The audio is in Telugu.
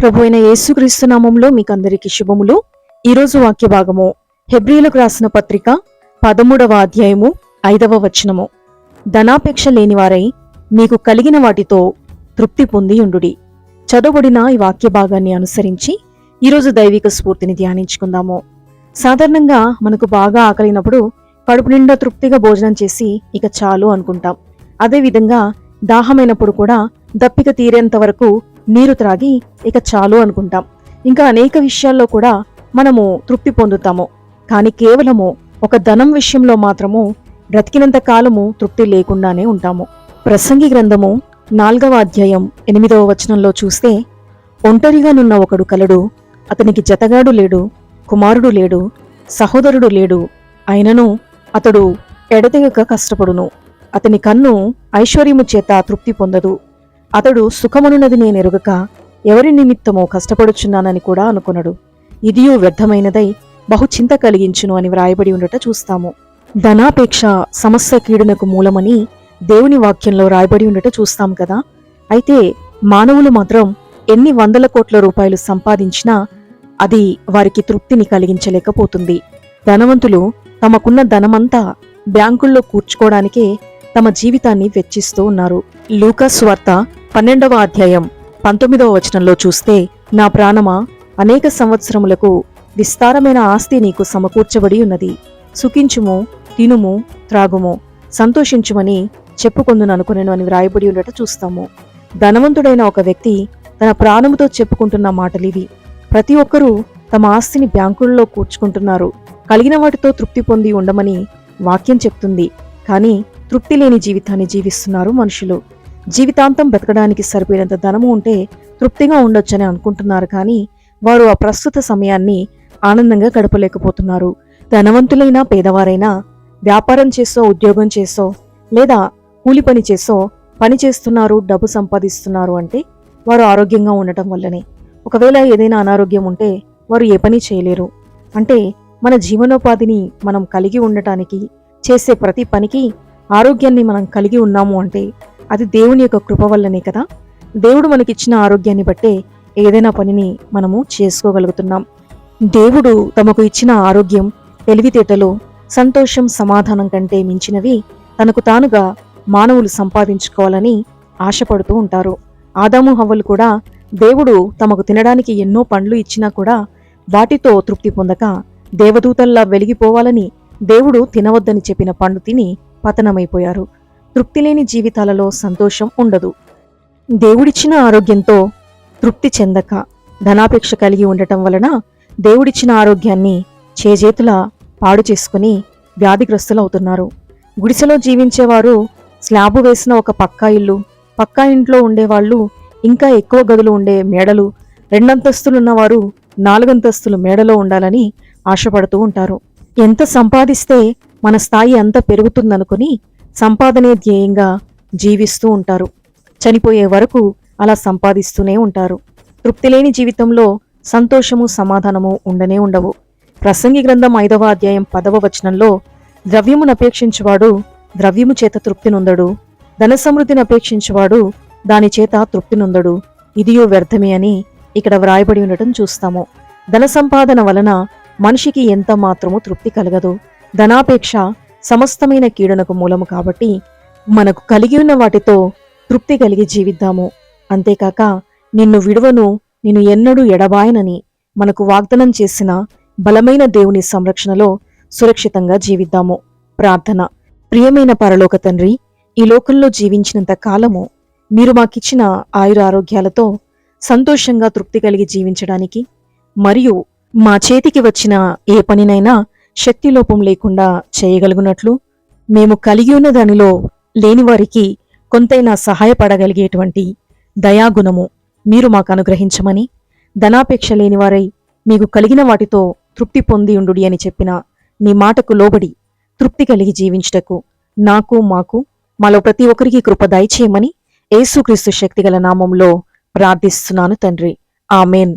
ప్రభు అయిన యేసుక్రీస్తు నామంలో మీకందరికీ శుభములు. ఈరోజు వాక్య భాగము హెబ్రీయులకు రాసిన పత్రిక 13వ అధ్యాయము 5వ వచనము. ధనాపేక్ష లేనివారై మీకు కలిగిన వాటితో తృప్తి పొంది ఉండుడి. చదవబడిన ఈ వాక్య భాగాన్ని అనుసరించి ఈరోజు దైవిక స్ఫూర్తిని ధ్యానించుకుందాము. సాధారణంగా మనకు బాగా ఆకలినప్పుడు కడుపు నిండా తృప్తిగా భోజనం చేసి ఇక చాలు అనుకుంటాం. అదేవిధంగా దాహమైనప్పుడు కూడా దప్పిక తీరేంత వరకు నీరు త్రాగి ఇక చాలు అనుకుంటాం. ఇంకా అనేక విషయాల్లో కూడా మనము తృప్తి పొందుతాము. కానీ కేవలము ఒక ధనం విషయంలో మాత్రము బ్రతికినంత కాలము తృప్తి లేకుండానే ఉంటాము. ప్రసంగి గ్రంథము 4వ అధ్యాయం 8వ వచనంలో చూస్తే, ఒంటరిగానున్న ఒకడు కలడు, అతనికి జతగాడు లేడు, కుమారుడు లేడు, సహోదరుడు లేడు, అయినను అతడు ఎడతెగక కష్టపడును. అతని కన్ను ఐశ్వర్యము చేత తృప్తి పొందదు. అతడు సుఖమనున్నది నేనెరుగక ఎవరి నిమిత్తమో కష్టపడుచున్నానని కూడా అనుకొనడు. ఇదియు వ్యర్థమైనదై బహుచింత కలిగించును అని వ్రాయబడి ఉండట చూస్తాము. ధనాపేక్ష సమస్య కీడునకు మూలమని దేవుని వాక్యంలో రాయబడి ఉండట చూస్తాం కదా. అయితే మానవులు మాత్రం ఎన్ని వందల కోట్ల రూపాయలు సంపాదించినా అది వారికి తృప్తిని కలిగించలేకపోతుంది. ధనవంతులు తమకున్న ధనమంతా బ్యాంకుల్లో కూర్చుకోవడానికే తమ జీవితాన్ని వెచ్చిస్తూ ఉన్నారు. లూకా సువార్త 12వ అధ్యాయం 19వ వచనంలో చూస్తే, నా ప్రాణమా, అనేక సంవత్సరములకు విస్తారమైన ఆస్తి నీకు సమకూర్చబడి ఉన్నది. సుఖించుము, తినుము, త్రాగుము, సంతోషించుమని చెప్పుకొందుననుకొనెను అని వ్రాయబడి ఉండట చూస్తాము. ధనవంతుడైన ఒక వ్యక్తి తన ప్రాణముతో చెప్పుకుంటున్న మాటలివి. ప్రతి ఒక్కరూ తమ ఆస్తిని బ్యాంకుల్లో కూర్చుకుంటున్నారు. కలిగిన వాటితో తృప్తి పొంది ఉండమని వాక్యం చెప్తుంది. కానీ తృప్తి లేని జీవితాన్ని జీవిస్తున్నారు మనుషులు. జీవితాంతం బ్రతకడానికి సరిపోయినంత ధనము ఉంటే తృప్తిగా ఉండొచ్చని అనుకుంటున్నారు. కానీ వారు ఆ ప్రస్తుత సమయాన్ని ఆనందంగా గడపలేకపోతున్నారు. ధనవంతులైనా పేదవారైనా వ్యాపారం చేసో, ఉద్యోగం చేసో, లేదా కూలి పని చేసో పని చేస్తున్నారు, డబ్బు సంపాదిస్తున్నారు అంటే వారు ఆరోగ్యంగా ఉండటం వల్లనే. ఒకవేళ ఏదైనా అనారోగ్యం ఉంటే వారు ఏ పని చేయలేరు. అంటే మన జీవనోపాధిని మనం కలిగి ఉండటానికి చేసే ప్రతి పనికి ఆరోగ్యాన్ని మనం కలిగి ఉన్నాము అంటే అది దేవుని యొక్క కృప వల్లనే కదా. దేవుడు మనకిచ్చిన ఆరోగ్యాన్ని బట్టే ఏదైనా పనిని మనము చేసుకోగలుగుతున్నాం. దేవుడు తమకు ఇచ్చిన ఆరోగ్యం, తెలివితేటలు, సంతోషం, సమాధానం కంటే మించినవి తనకు తానుగా మానవులు సంపాదించుకోవాలని ఆశపడుతూ ఉంటారు. ఆదాము హవ్వలు కూడా దేవుడు తమకు తినడానికి ఎన్నో పండ్లు ఇచ్చినా కూడా వాటితో తృప్తి పొందక దేవదూతల్లా వెలిగిపోవాలని దేవుడు తినవద్దని చెప్పిన పండు తిని పతనమైపోయారు. తృప్తిలేని జీవితాలలో సంతోషం ఉండదు. దేవుడిచ్చిన ఆరోగ్యంతో తృప్తి చెందక ధనాపేక్ష కలిగి ఉండటం వలన దేవుడిచ్చిన ఆరోగ్యాన్ని చేజేతులా పాడు చేసుకుని వ్యాధిగ్రస్తులవుతున్నారు. గుడిసెలో జీవించేవారు స్లాబు వేసిన ఒక పక్కా ఇల్లు, పక్కా ఇంట్లో ఉండేవాళ్ళు ఇంకా ఎక్కువ గదులు ఉండే మేడలు, 2 అంతస్తులున్నవారు 4 అంతస్తులు మేడలో ఉండాలని ఆశపడుతూ ఉంటారు. ఎంత సంపాదిస్తే మన స్థాయి అంత పెరుగుతుందనుకుని సంపాదనే ధ్యేయంగా జీవిస్తూ ఉంటారు. చనిపోయే వరకు అలా సంపాదిస్తూనే ఉంటారు. తృప్తిలేని జీవితంలో సంతోషము, సమాధానము ఉండనే ఉండవు. ప్రసంగి గ్రంథం 5వ అధ్యాయం 10వ వచనంలో, ద్రవ్యమును అపేక్షించువాడు ద్రవ్యము చేత తృప్తి నొందడు, ధన సమృద్ధిని అపేక్షించువాడు దాని చేత తృప్తి నొందడు, ఇదియో వ్యర్థమే అని ఇక్కడ వ్రాయబడి ఉండటం చూస్తాము. ధన సంపాదన వలన మనిషికి ఎంత మాత్రము తృప్తి కలగదు. ధనాపేక్ష సమస్తమైన కీడునకు మూలము కాబట్టి మనకు కలిగి ఉన్న వాటితో తృప్తి కలిగి జీవిద్దాము. అంతేకాక నిన్ను విడువను, నిన్ను ఎన్నడూ ఎడబాయనని మనకు వాగ్దానం చేసిన బలమైన దేవుని సంరక్షణలో సురక్షితంగా జీవిద్దాము. ప్రార్థన. ప్రియమైన పరలోక తండ్రి, ఈ లోకంలో జీవించినంత కాలము మీరు మాకిచ్చిన ఆయుర ఆరోగ్యాలతో సంతోషంగా తృప్తి కలిగి జీవించడానికి, మరియు మా చేతికి వచ్చిన ఏ పనినైనా శక్తిలోపం లేకుండా చేయగలుగునట్లు, మేము కలిగి ఉన్న దానిలో లేనివారికి కొంతైనా సహాయపడగలిగేటువంటి దయాగుణము మీరు మాకు అనుగ్రహించమని, ధనాపేక్ష లేనివారై మీకు కలిగిన వాటితో తృప్తి పొంది ఉండుడి అని చెప్పిన నీ మాటకు లోబడి తృప్తి కలిగి జీవించుటకు నాకు, మాకు, మాలో ప్రతి ఒక్కరికి కృప దయచేయమని యేసుక్రీస్తు శక్తిగల నామంలో ప్రార్థిస్తున్నాను తండ్రి. ఆమెన్.